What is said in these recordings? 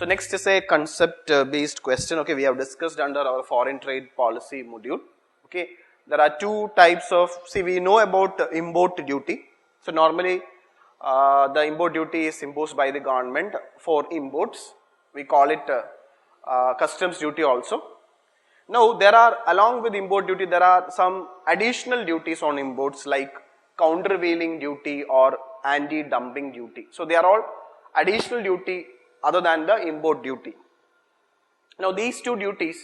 So next is a concept based question. Okay, we have discussed under our foreign trade policy module. Okay, there are two types of, we know about import duty. So normally the import duty is imposed by the government for imports. We call it customs duty also. Now there are, along with import duty, there are some additional duties on imports like countervailing duty or anti-dumping duty. So they are all additional duty other than the import duty. Now these two duties,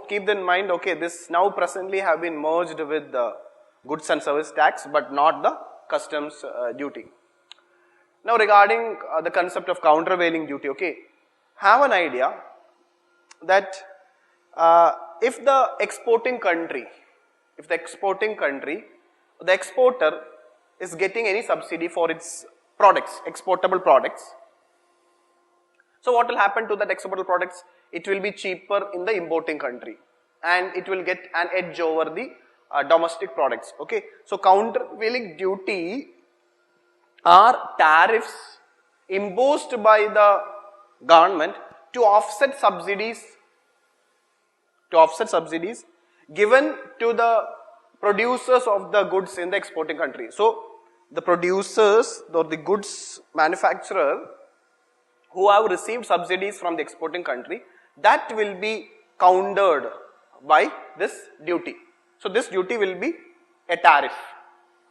keep in mind, okay, this now presently have been merged with the goods and service tax but not the customs duty. Now regarding the concept of countervailing duty, okay, have an idea that if the exporting country, the exporter is getting any subsidy for its products, exportable products. So what will happen to that exportable products? It will be cheaper in the importing country and it will get an edge over the domestic products. Okay, so countervailing duty are tariffs imposed by the government to offset subsidies given to the producers of the goods in the exporting country. So the producers or the goods manufacturer who have received subsidies from the exporting country, that will be countered by this duty. So this duty will be a tariff.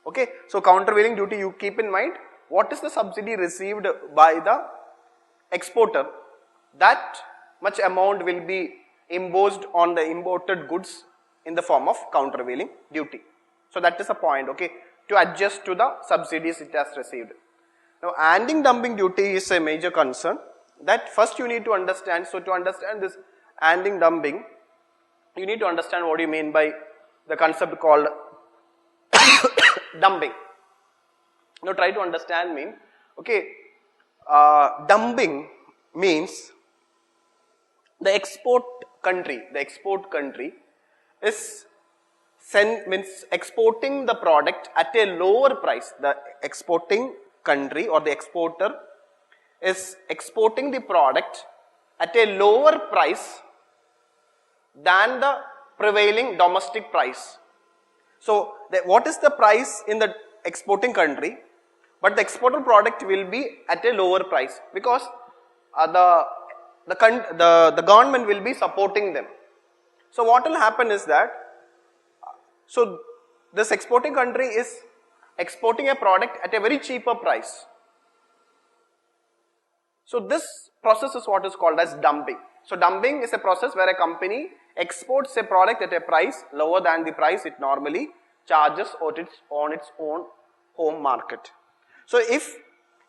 Okay, so countervailing duty, you keep in mind what is the subsidy received by the exporter, that much amount will be imposed on the imported goods in the form of countervailing duty. So that is a point, okay, to adjust to the subsidies it has received. Now anti-dumping duty is a major concern that first you need to understand. So to understand this anti-dumping, you need to understand what you mean by the concept called dumping. Now try to understand mean, okay, dumping means the export country is means exporting the product at a lower price. The exporting country or the exporter is exporting the product at a lower price than the prevailing domestic price. So what is the price in the exporting country, but the exported product will be at a lower price because the government will be supporting them. So what will happen is that, so this exporting country is exporting a product at a very cheaper price. So this process is what is called as dumping. So dumping is a process where a company exports a product at a price lower than the price it normally charges on its own home market. So if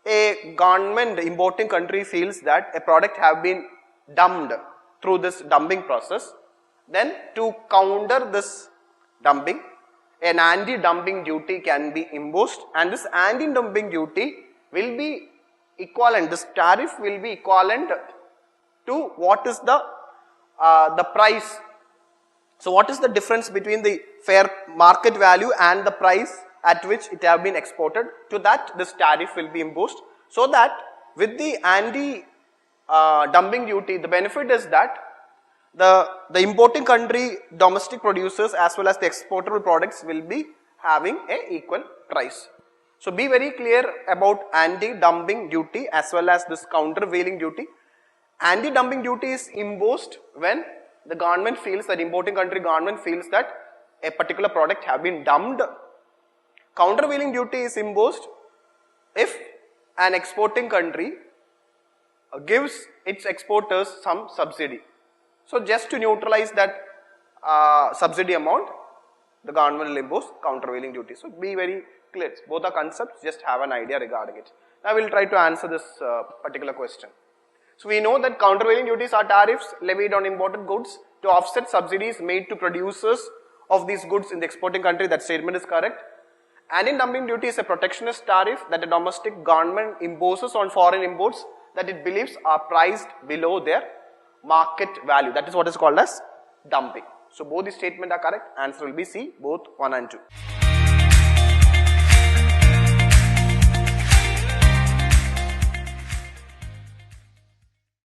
a government importing country feels that a product have been dumped through this dumping process, then to counter this dumping, an anti-dumping duty can be imposed, and this anti-dumping duty will be equivalent, this tariff will be equivalent to what is the price. So what is the difference between the fair market value and the price at which it have been exported? To that this tariff will be imposed, so that with the anti-dumping duty, the benefit is that the importing country domestic producers as well as the exportable products will be having a equal price. So be very clear about anti-dumping duty as well as this countervailing duty. Anti-dumping duty is imposed when the government feels that importing country government feels that a particular product have been dumped. Countervailing duty is imposed if an exporting country gives its exporters some subsidy. So just to neutralize that subsidy amount, the government will impose countervailing duty. So be very clear. Both are concepts, just have an idea regarding it. Now we will try to answer this particular question. So we know that countervailing duties are tariffs levied on imported goods to offset subsidies made to producers of these goods in the exporting country. That statement is correct. Anti-dumping duty is a protectionist tariff that the domestic government imposes on foreign imports that it believes are priced below their market value. That is what is called as dumping. So both the statements are correct. Answer will be C, both 1 and 2.